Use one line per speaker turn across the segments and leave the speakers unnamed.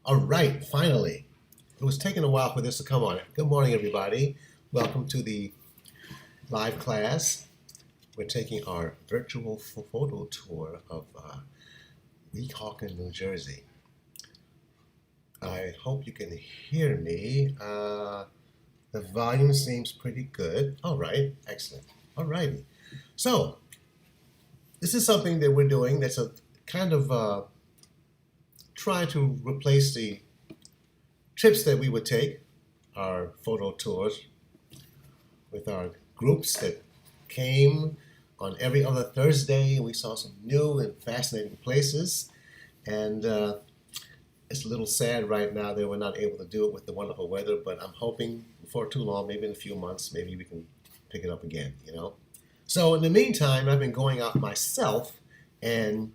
All right, finally. It was taking a while for this to come on. Good morning, everybody. Welcome to the live class. We're taking our virtual photo tour of Weehawken, New Jersey. I hope you can hear me. The volume seems pretty good. All right, excellent. All righty. So, this is something that we're doing that's a kind of trying to replace the trips that we would take, our photo tours, with our groups that came on every other Thursday. We saw some new and fascinating places, and it's a little sad right now that we're not able to do it with the wonderful weather, but I'm hoping before too long, maybe in a few months, maybe we can pick it up again. So in the meantime, I've been going out myself and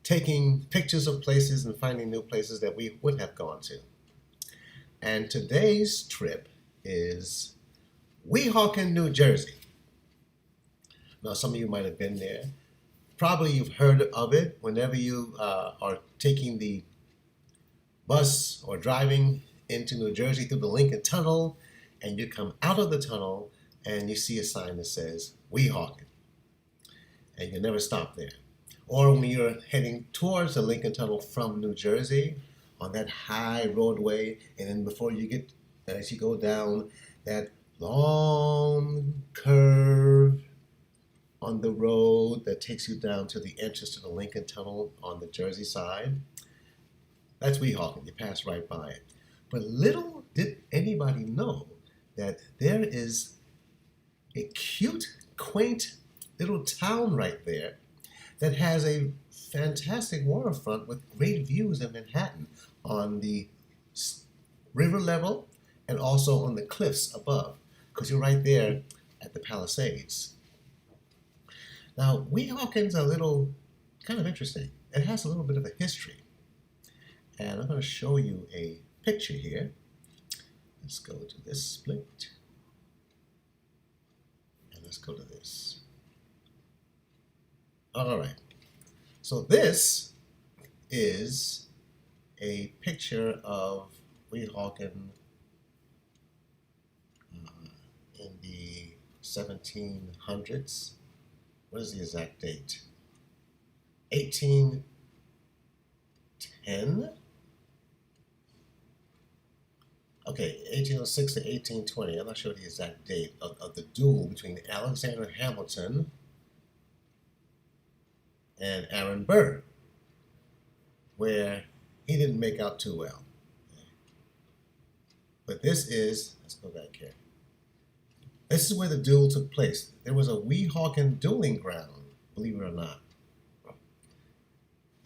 taking pictures of places and finding new places that we would have gone to. And today's trip is Weehawken, New Jersey. Now, some of you might have been there. Probably you've heard of it whenever you are taking the bus or driving into New Jersey through the Lincoln Tunnel, and you come out of the tunnel and you see a sign that says Weehawken, and you never stop there. Or when you're heading towards the Lincoln Tunnel from New Jersey on that high roadway, and then before you get, as you go down that long curve on the road that takes you down to the entrance to the Lincoln Tunnel on the Jersey side, that's Weehawken. You pass right by it. But little did anybody know that there is a cute, quaint little town right there that has a fantastic waterfront with great views of Manhattan on the river level and also on the cliffs above, because you're right there at the Palisades. Now, Weehawken's a little kind of interesting. It has a little bit of a history. And I'm going to show you a picture here. Let's go to this split. And let's go to this. All right. So this is a picture of Weehawken in the 1700s. What is the exact date? 1810? Okay, 1806 to 1820. I'm not sure the exact date of the duel between Alexander Hamilton and Aaron Burr, where he didn't make out too well. But this is, let's go back here. This is where the duel took place. There was a Weehawken dueling ground, believe it or not.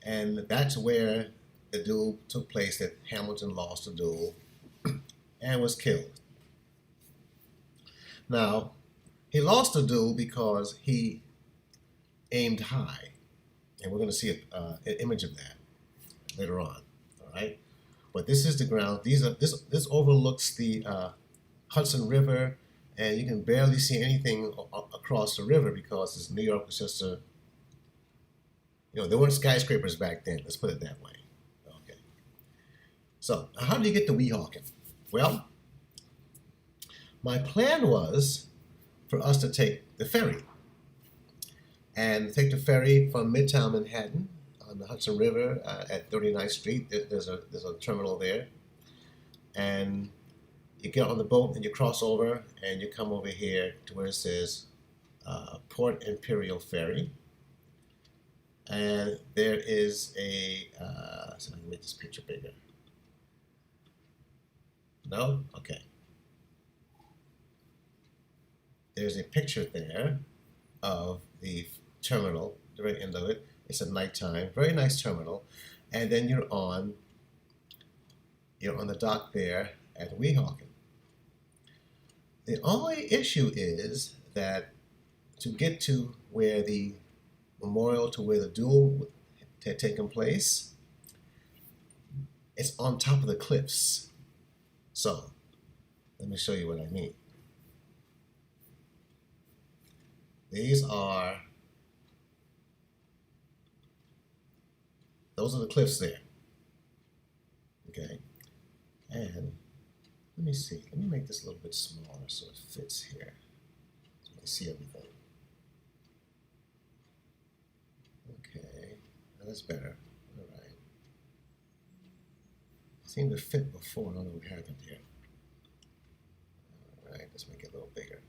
And that's where the duel took place, that Hamilton lost the duel and was killed. Now, he lost the duel because he aimed high. And we're going to see an image of that later on. All right. But this is the ground. This overlooks the Hudson River, and you can barely see anything across the river because New York was just there weren't skyscrapers back then. Let's put it that way. Okay. So how do you get to Weehawken? Well, my plan was for us to take the ferry. And take the ferry from Midtown Manhattan on the Hudson River at 39th Street. There's a terminal there. And you get on the boat and you cross over and you come over here to where it says Port Imperial Ferry. And there is so I can make this picture bigger. No? Okay. There's a picture there of the terminal, the very end of it. It's at nighttime, very nice terminal, and then you're on the dock there at Weehawken. The only issue is that to get to where the memorial to where the duel had taken place, it's on top of the cliffs. So let me show you what I mean. Those are the cliffs there. Okay, and let me see. Let me make this a little bit smaller so it fits here. So you can see everything. Okay, now that's better. All right. It seemed to fit before. I don't know what happened here. All right, let's make it a little bigger.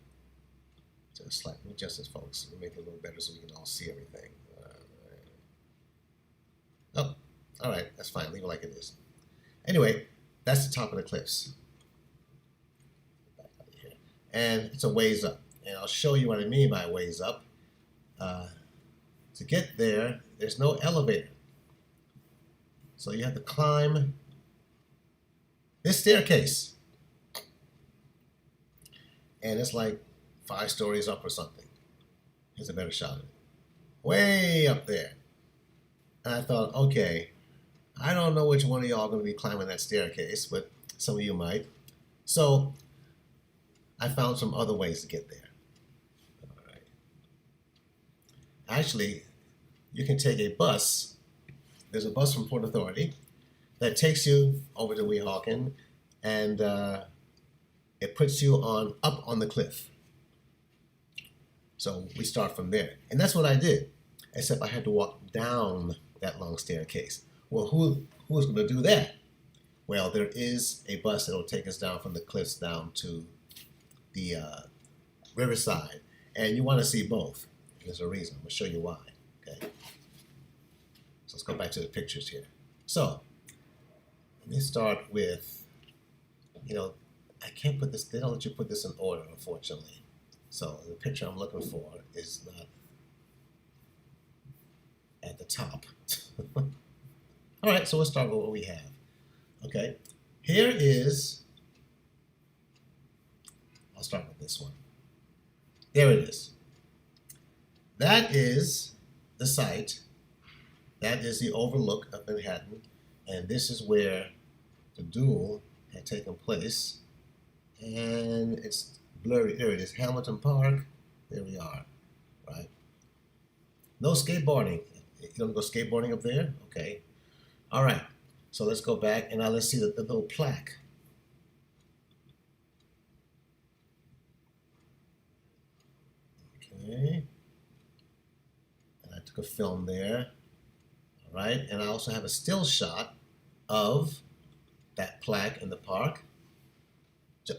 Just slightly adjust this, folks. We'll make it a little better so we can all see everything. Oh, all right, that's fine. Leave it like it is. Anyway, that's the top of the cliffs. Back out of here. And it's a ways up. And I'll show you what I mean by ways up. To get there, there's no elevator. So you have to climb this staircase. And it's like 5 stories up or something. Here's a better shot of it. Way up there. And I thought, okay, I don't know which one of y'all are going to be climbing that staircase, but some of you might. So I found some other ways to get there. All right. Actually, you can take a bus. There's a bus from Port Authority that takes you over to Weehawken, and it puts you up on the cliff. So we start from there. And that's what I did, except I had to walk down that long staircase. Well, who's going to do that? Well, there is a bus that will take us down from the cliffs down to the riverside. And you want to see both. There's a reason. I'm going to show you why. Okay. So let's go back to the pictures here. So let me start with, I can't put this, they don't let you put this in order, unfortunately. So the picture I'm looking for is not at the top. All right, so let's start with what we have. Okay, here is, I'll start with this one. There it is. That is the site. That is the overlook of Manhattan. And this is where the duel had taken place. And it's blurry. There it is, Hamilton Park. There we are, right? No skateboarding. You don't go skateboarding up there? Okay. All right. So let's go back and now let's see the little plaque. Okay. And I took a film there. All right. And I also have a still shot of that plaque in the park.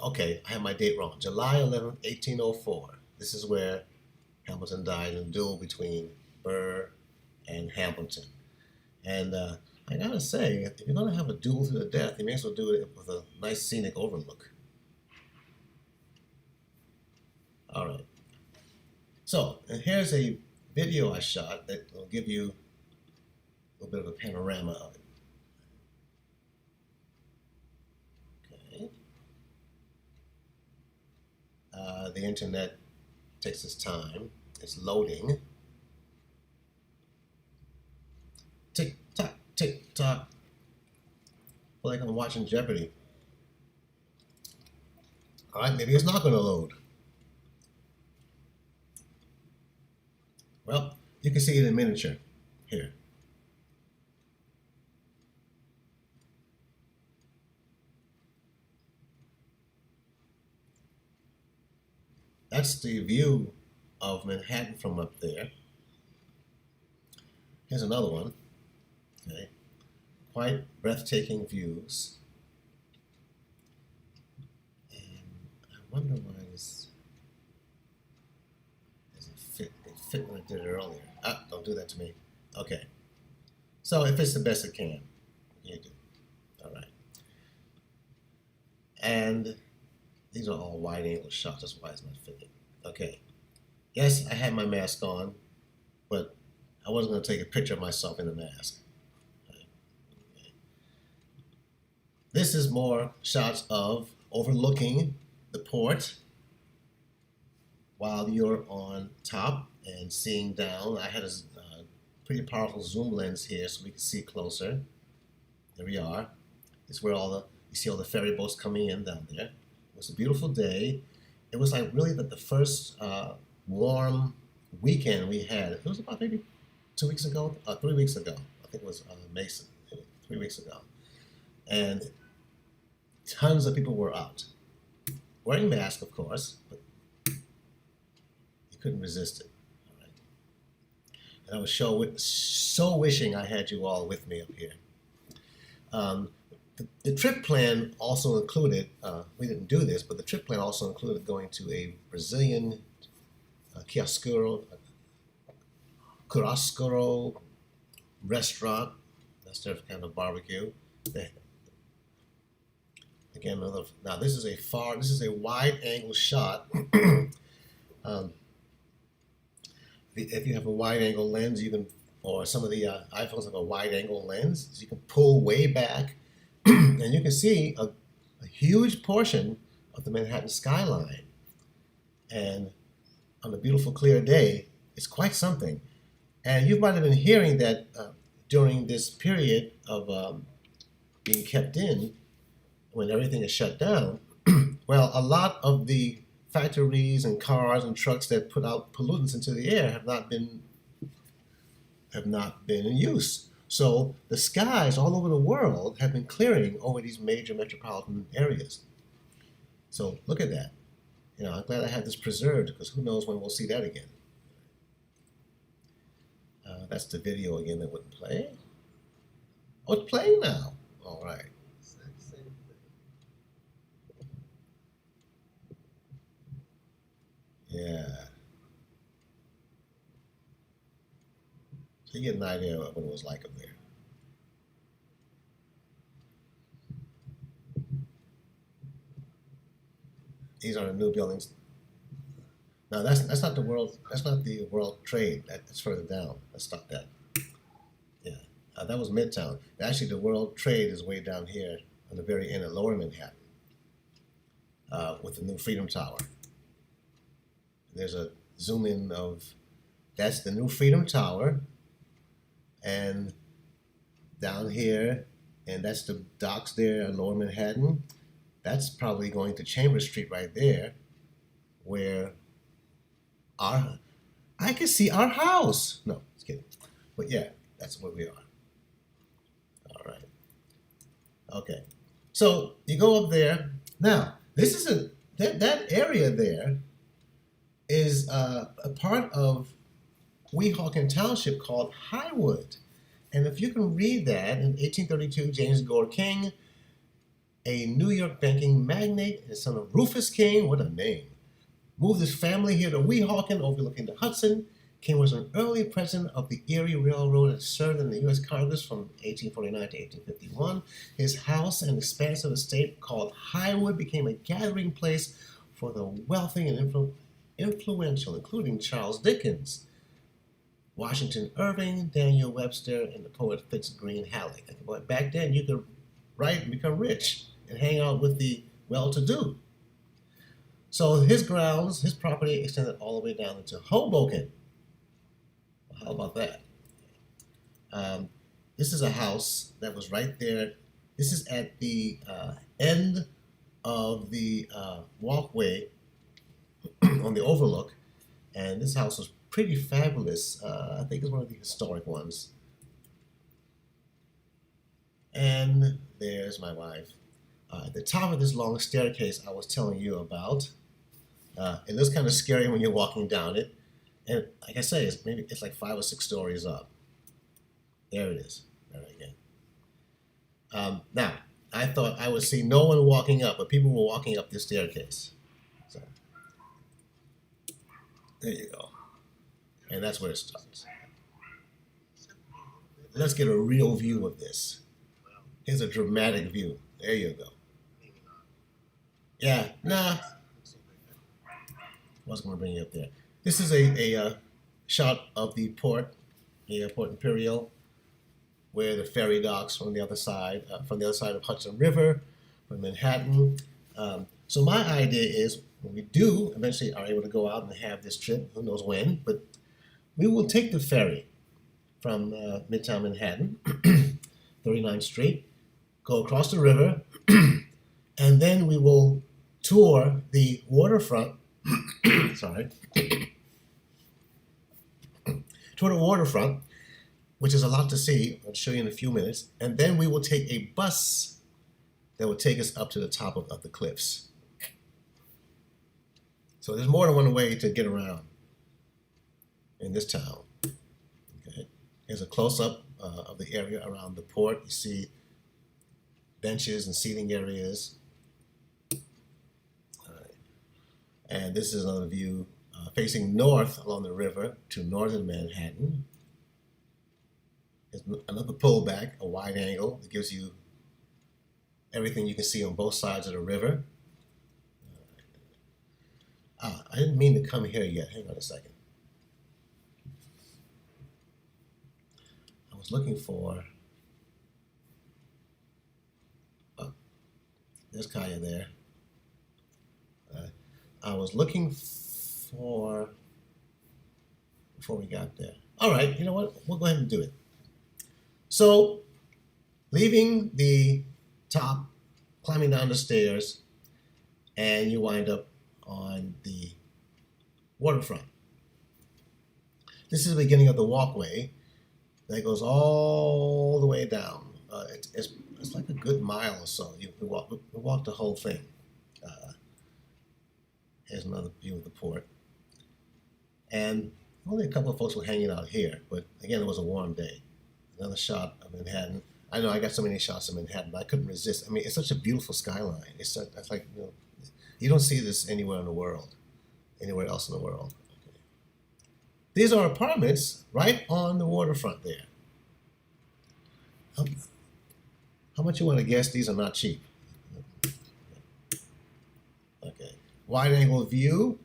Okay, I have my date wrong. July 11th, 1804. This is where Hamilton died in a duel between Burr and Hamilton. And I gotta say, if you're gonna have a duel to the death, you may as well do it with a nice scenic overlook. All right. So, and here's a video I shot that will give you a little bit of a panorama of it. Okay. The internet takes its time. It's loading. Tick tock, tick tock. Feel like I'm watching Jeopardy. All right, maybe it's not going to load. Well, you can see it in miniature here. That's the view of Manhattan from up there. Here's another one. Okay. Quite breathtaking views. And I wonder why this doesn't fit. It fit when I did it earlier. Ah, don't do that to me. Okay. So it fits the best it can. You do. All right. And these are all wide angle shots. That's why it's not fitting. Okay. Yes, I had my mask on, but I wasn't going to take a picture of myself in the mask. Okay. This is more shots of overlooking the port while you're on top and seeing down. I had a pretty powerful zoom lens here so we can see closer. There we are. This is where you see all the ferry boats coming in down there. It was a beautiful day. It was like really the first warm weekend we had. It was about maybe 2 weeks ago, 3 weeks ago. I think it was Mason, 3 weeks ago. and tons of people were out. Wearing masks, of course, but you couldn't resist it. All right. And I was so wishing I had you all with me up here. The trip plan also included, we didn't do this, but the trip plan also included going to a Brazilian chiaroscuro restaurant. That's their kind of barbecue. Again, now this is a wide angle shot. If you have a wide angle lens, you can, or some of the iPhones have a wide angle lens, so you can pull way back, and you can see a huge portion of the Manhattan skyline. And on a beautiful clear day, it's quite something. And you might have been hearing that during this period of being kept in, when everything is shut down, well, a lot of the factories and cars and trucks that put out pollutants into the air have not been in use. So the skies all over the world have been clearing over these major metropolitan areas. So look at that. You know, I'm glad I had this preserved, because who knows when we'll see that again. That's the video again that wouldn't play. Oh, it's playing now. All right. Yeah. So you get an idea of what it was like up there. These are the new buildings. No, that's not the world. That's not the World Trade. That's further down. Let's stop that. Yeah, that was Midtown. Actually, the World Trade is way down here on the very end of Lower Manhattan, with the new Freedom Tower. There's a zoom in of that's the new Freedom Tower, and down here, and that's the docks there in Lower Manhattan. That's probably going to Chambers Street right there, where I can see our house. No, just kidding. But yeah, that's where we are. All right. Okay. So you go up there. Now, this is that area there is a part of Weehawken Township called Highwood. And if you can read that, in 1832, James Gore King, a New York banking magnate and son of Rufus King, what a name, moved his family here to Weehawken, overlooking the Hudson. King was an early president of the Erie Railroad and served in the U.S. Congress from 1849 to 1851. His house and expansive estate called Highwood became a gathering place for the wealthy and influential, including Charles Dickens, Washington Irving, Daniel Webster, and the poet Fitz Greene Halleck. Back then, you could write and become rich and hang out with the well-to-do. So his grounds, his property extended all the way down into Hoboken. Well, how about that? This is a house that was right there. This is at the end of the walkway on the overlook, and this house was pretty fabulous. I think it's one of the historic ones. And there's my wife. At the top of this long staircase I was telling you about, it looks kind of scary when you're walking down it. And like I say, it's like 5 or 6 stories up. There it is. There again. Now, I thought I would see no one walking up, but people were walking up this staircase. So, there you go. And that's where it starts. Let's get a real view of this. Here's a dramatic view. There you go. Yeah, nah. I wasn't going to bring you up there. This is a shot of the port, the Port Imperial, where the ferry docks from the other side of Hudson River, from Manhattan. So my idea is, when we do eventually are able to go out and have this trip, who knows when, but we will take the ferry from Midtown Manhattan, 39th Street, go across the river, and then we will tour the waterfront. Sorry. Tour the waterfront, which is a lot to see. I'll show you in a few minutes. And then we will take a bus that will take us up to the top of the cliffs. So there's more than one way to get around in this town. Okay, here's a close-up of the area around the port. You see benches and seating areas. All right. And this is another view facing north along the river to northern Manhattan. There's another pullback, a wide angle that gives you everything you can see on both sides of the river. I didn't mean to come here yet. Hang on a second. I was looking for... Oh, there's Kaya there. I was looking for... Before we got there. All right, you know what? We'll go ahead and do it. So, leaving the top, climbing down the stairs, and you wind up on the waterfront. This is the beginning of the walkway that goes all the way down. It's like a good mile or so. We walk the whole thing. Here's another view of the port. And only a couple of folks were hanging out here, but again, it was a warm day. Another shot of Manhattan. I know I got so many shots of Manhattan, but I couldn't resist. I mean, it's such a beautiful skyline. It's like, you don't see this anywhere in the world, anywhere else in the world. Okay. These are apartments right on the waterfront there. How much you want to guess these are not cheap? Okay. Wide angle view,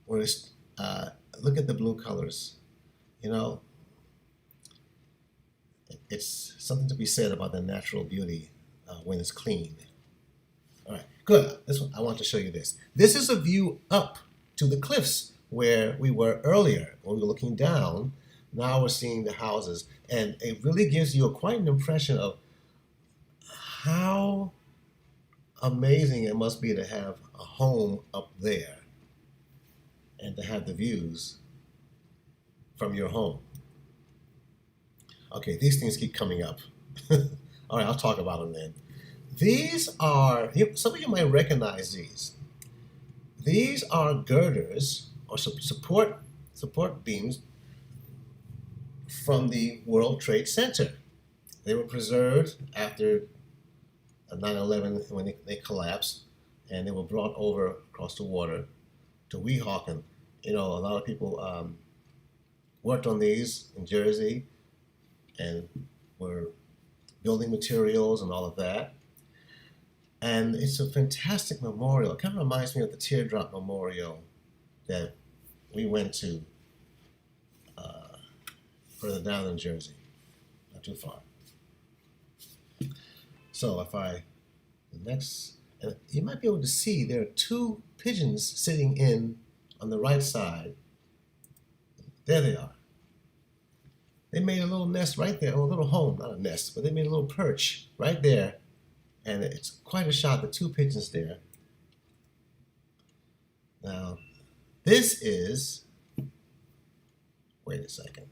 where it's, look at the blue colors. You know, it's something to be said about the natural beauty when it's clean. All right, good. I want to show you this. This is a view up to the cliffs where we were earlier. When we were looking down, now we're seeing the houses. And it really gives you quite an impression of how amazing it must be to have a home up there and to have the views from your home. Okay, these things keep coming up. All right, I'll talk about them then. These are, some of you might recognize these. These are girders or support beams from the World Trade Center. They were preserved after 9/11 when they collapsed, and they were brought over across the water to Weehawken. You know, a lot of people worked on these in Jersey and were building materials and all of that. And it's a fantastic memorial. It kind of reminds me of the Teardrop Memorial that we went to further down in Jersey, not too far. So the next, and you might be able to see there are two pigeons sitting in on the right side. There they are. They made a little nest right there, or a little home, not a nest, but they made a little perch right there. And it's quite a shot, the two pigeons there. Now, this is, wait a second.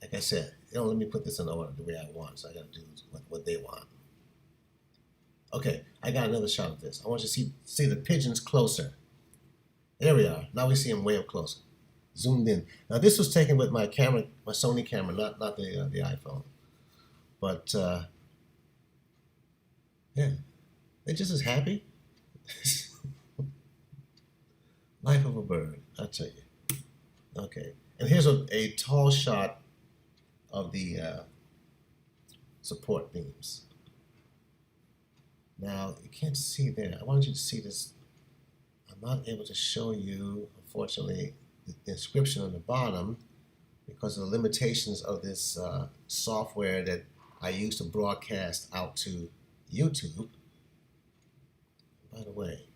Like I said, they don't let me put this in order the way I want, so I gotta do what they want. Okay, I got another shot of this. I want you to see the pigeons closer. There we are. Now we see them way up close. Zoomed in. Now this was taken with my camera, my Sony camera, not the iPhone. But yeah, they're just as happy. Life of a bird, I'll tell you. Okay, and here's a tall shot of the support beams. Now, you can't see there. I wanted you to see this. I'm not able to show you, unfortunately, the inscription on the bottom because of the limitations of this software that I use to broadcast out to YouTube. By the way,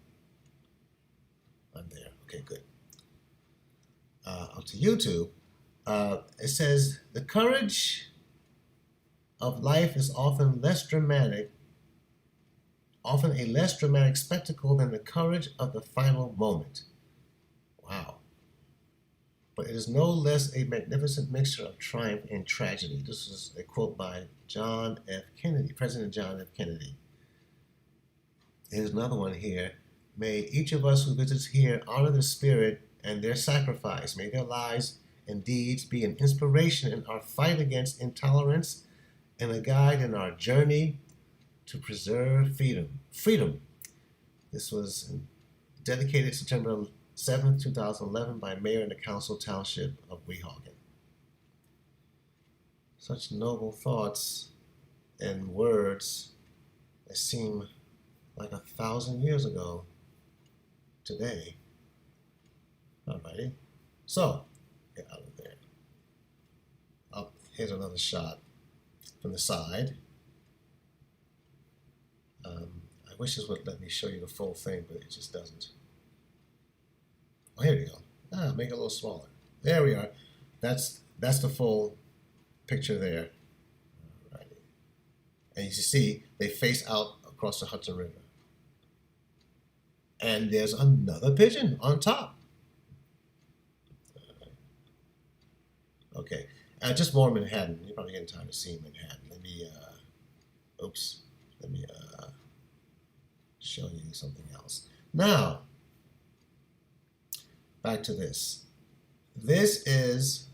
I'm there. Okay, good. Out to YouTube. It says, the courage of life is often a less dramatic spectacle than the courage of the final moment. Wow. But it is no less a magnificent mixture of triumph and tragedy. This is a quote by John F. Kennedy, President John F. Kennedy. Here's another one here. May each of us who visits here honor the spirit and their sacrifice. May their lives and deeds be an inspiration in our fight against intolerance and a guide in our journey to preserve freedom. Freedom. This was dedicated September 7th, 2011 by Mayor and the Council Township of Weehawken. Such noble thoughts and words that seem like 1,000 years ago today. Alrighty. So, get out of there. Up, here's another shot from the side. I wish this would let me show you the full thing, but it just doesn't. Oh, here we go. Make it a little smaller. There we are. That's the full picture there. Alrighty. And you see, they face out across the Hudson River. And there's another pigeon on top. Okay, just more Manhattan. You're probably getting time to see Manhattan. Let me show you something else. Now, back to this. This is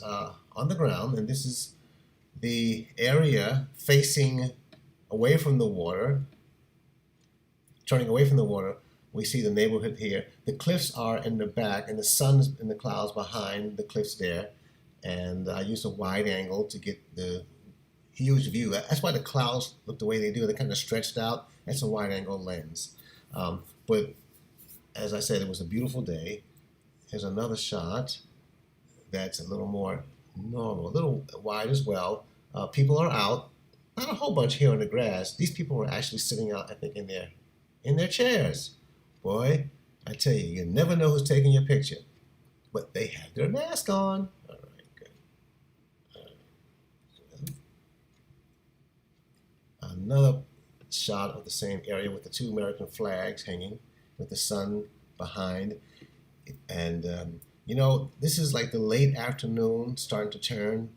on the ground, and this is the area facing away from the water. Turning away from the water, we see the neighborhood here. The cliffs are in the back, and the sun's in the clouds behind the cliffs there. And I used a wide angle to get the huge view. That's why the clouds look the way they do. They're kind of stretched out. That's a wide angle lens. But as I said, it was a beautiful day. Here's another shot that's a little more normal, a little wide as well. People are out. Not a whole bunch here on the grass. These people were actually sitting out, I think, in their chairs. Boy, I tell you, you never know who's taking your picture. But they have their mask on. All right, good. Another shot of the same area with the two American flags hanging, with the sun behind. And, this is like the late afternoon, starting to turn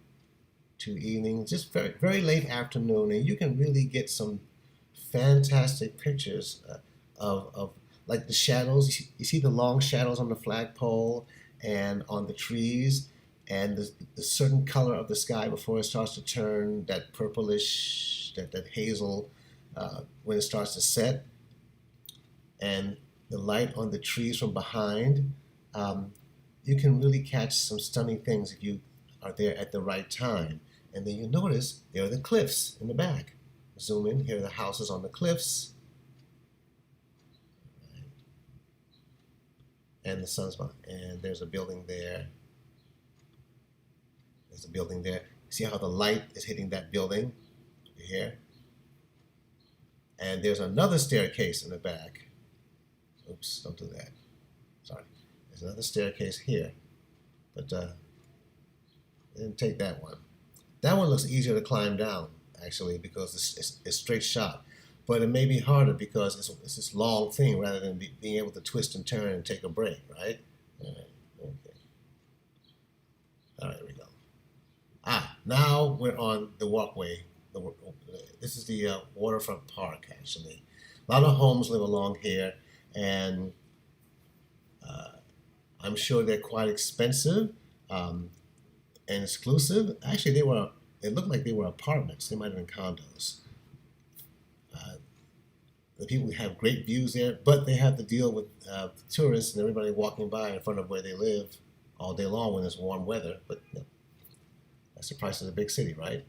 to evening, just very, very late afternoon. And you can really get some fantastic pictures of like the shadows. You see the long shadows on the flagpole and on the trees, and the certain color of the sky before it starts to turn that purplish, that hazel, when it starts to set, and the light on the trees from behind. You can really catch some stunning things if you are there at the right time. And then you notice there are the cliffs in the back. Zoom in, here are the houses on the cliffs. And the sun's behind. And there's a building there. There's a building there. See how the light is hitting that building over here? And there's another staircase in the back. Oops, don't do that. Sorry. There's another staircase here. But I didn't take that one. That one looks easier to climb down, actually, because it's straight shot. But it may be harder because it's this long thing rather than being able to twist and turn and take a break, right? All right, okay. All right, here we go. Now we're on the walkway. This is the waterfront park, actually. A lot of homes live along here, and I'm sure they're quite expensive and exclusive. Actually, it looked like they were apartments. They might have been condos. The people have great views there, but they have to deal with tourists and everybody walking by in front of where they live all day long when it's warm weather. But that's the price of the big city, right?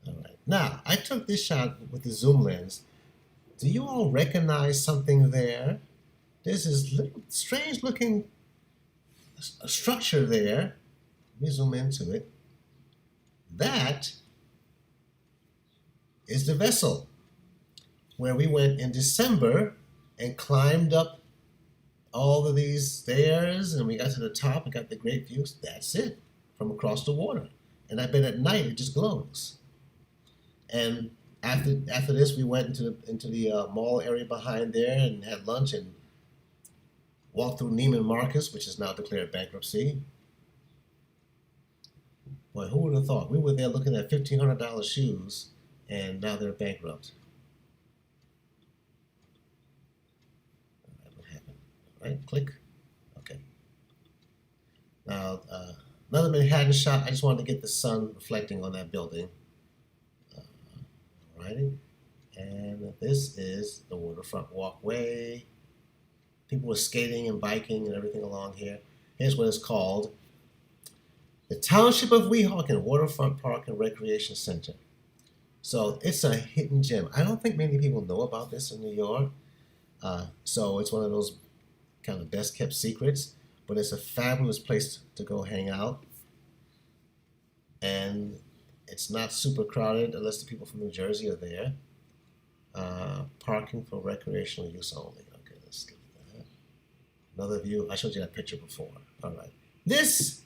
All right. Now, I took this shot with the zoom lens. Do you all recognize something there? There's this little strange looking structure there. Let me zoom into it. That is the vessel where we went in December and climbed up all of these stairs, and we got to the top and got the great views. That's it, from across the water. And I bet at night it just glows. And after this, we went into the mall area behind there and had lunch and walked through Neiman Marcus, which is now declared bankruptcy. Boy, who would have thought? We were there looking at $1,500 shoes, and now they're bankrupt. All right, what happened? All right, click. Okay. Now, another Manhattan shot. I just wanted to get the sun reflecting on that building. Alrighty. And this is the waterfront walkway. People were skating and biking and everything along here. Here's what it's called. The Township of Weehawken Waterfront Park and Recreation Center. So it's a hidden gem. I don't think many people know about this in New York. So it's one of those kind of best kept secrets. But it's a fabulous place to go hang out. And it's not super crowded unless the people from New Jersey are there. Parking for recreational use only. Okay, let's skip that. Another view. I showed you that picture before. All right. This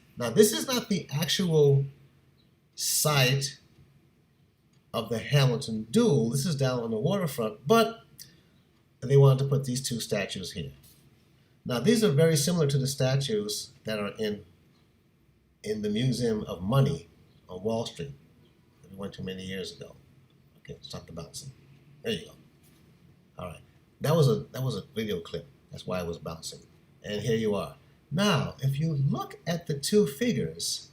is not the actual site of the Hamilton duel. This is down on the waterfront, but they wanted to put these two statues here. Now, these are very similar to the statues that are in the Museum of Money on Wall Street that we went to many years ago. Okay, stop the bouncing. There you go. All right, that was a video clip. That's why I was bouncing. And here you are. Now, if you look at the two figures,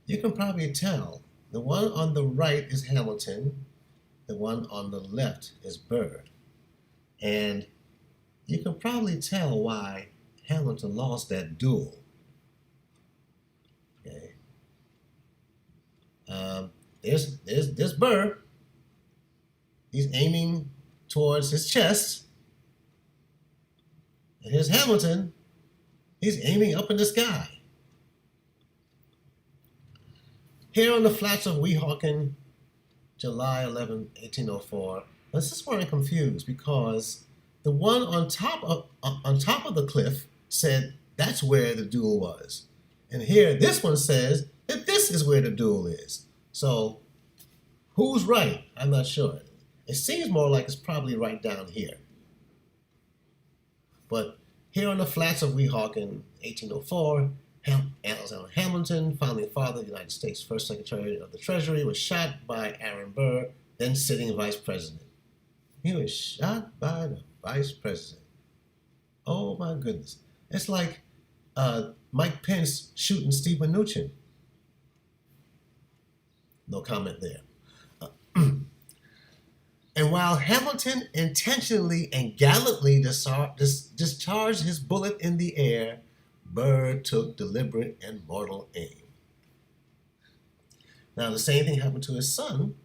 you can probably tell the one on the right is Hamilton, the one on the left is Burr. And you can probably tell why Hamilton lost that duel. Okay. There's Burr. He's aiming towards his chest. And here's Hamilton. He's aiming up in the sky. Here on the flats of Weehawken, July 11, 1804. This is where I'm confused because the one on top of the cliff said that's where the duel was. And here, this one says that this is where the duel is. So, who's right? I'm not sure. It seems more like it's probably right down here. But here on the flats of Weehawken, 1804, Alexander Hamilton, founding father of the United States, first Secretary of the Treasury, was shot by Aaron Burr, then sitting vice president. He was shot by the vice president. Oh my goodness. It's like Mike Pence shooting Steve Mnuchin. No comment there. And while Hamilton intentionally and gallantly discharged his bullet in the air, Burr took deliberate and mortal aim. Now, the same thing happened to his son.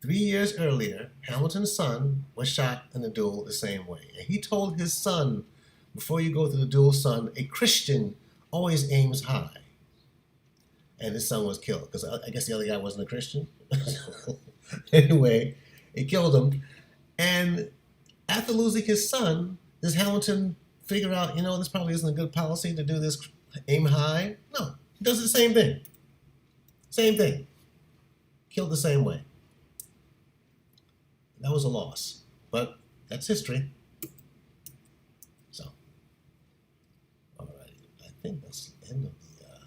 3 years earlier, Hamilton's son was shot in a duel the same way. And he told his son, before you go to the duel, son, a Christian always aims high. And his son was killed, because I guess the other guy wasn't a Christian. Anyway, he killed him. And after losing his son, does Hamilton figure out, this probably isn't a good policy to do this aim high? No, he does the same thing. Same thing. Killed the same way. That was a loss, but that's history. So, all right, I think that's the end of the,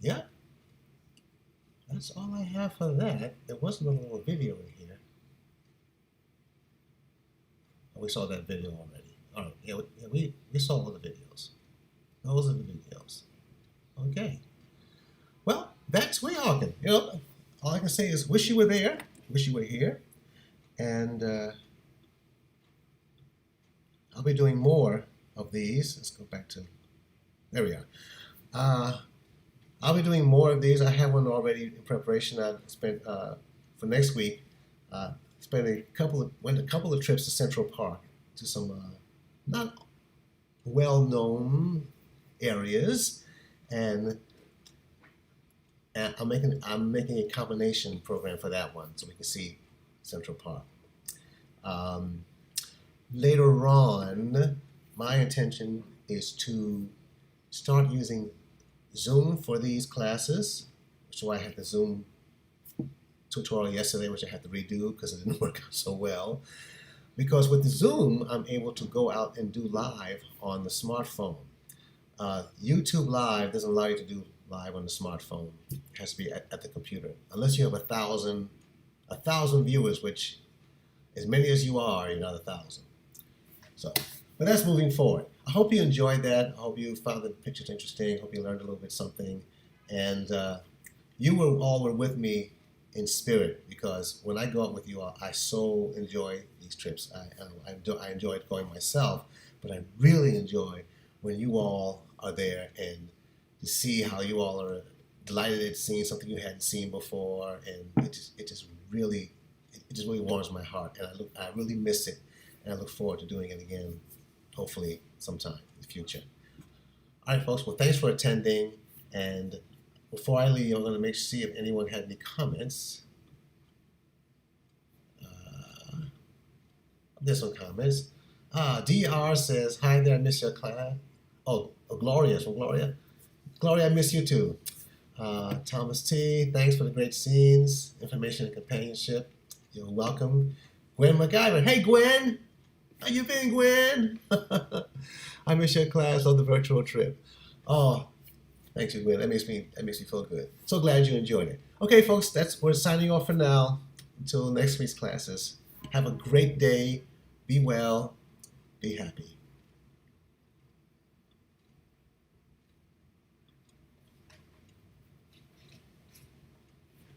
yeah. That's all I have for that. There wasn't a little video in here. Oh, we saw that video already. All right, yeah, we saw all the videos. Those are the videos. Okay. Well, that's Weehawken. All I can say is wish you were there, wish you were here, and I'll be doing more of these. Let's go back to, there we are. I'll be doing more of these. I have one already in preparation. I spent for next week. Went a couple of trips to Central Park to some not well-known areas, and I'm making a combination program for that one, so we can see Central Park. Later on, my intention is to start using Zoom for these classes, which is why I had the Zoom tutorial yesterday, which I had to redo because it didn't work out so well. Because with the Zoom, I'm able to go out and do live on the smartphone. YouTube Live doesn't allow you to do live on the smartphone. It has to be at the computer. Unless you have a thousand viewers, which as many as you are, you're not 1,000. So, but that's moving forward. I hope you enjoyed that. I hope you found the pictures interesting. I hope you learned a little bit something. And you all were with me in spirit, because when I go out with you all, I so enjoy these trips. I enjoyed going myself, but I really enjoy when you all are there and to see how you all are delighted at seeing something you hadn't seen before, and it just really warms my heart, and I really miss it, and I look forward to doing it again, hopefully sometime in the future. All right, folks. Well, thanks for attending, and before I leave, I'm going to see if anyone had any comments. There's some comments. DR says, "Hi there, I miss your class." Oh, Gloria from Gloria. Gloria, I miss you too. Thomas T, thanks for the great scenes, information, and companionship. You're welcome. Gwen MacGyver. Hey, Gwen. How you been, Gwen? I miss your class on the virtual trip. Oh, thank you, Gwen. That makes me feel good. So glad you enjoyed it. Okay, folks, we're signing off for now. Until next week's classes. Have a great day. Be well. Be happy.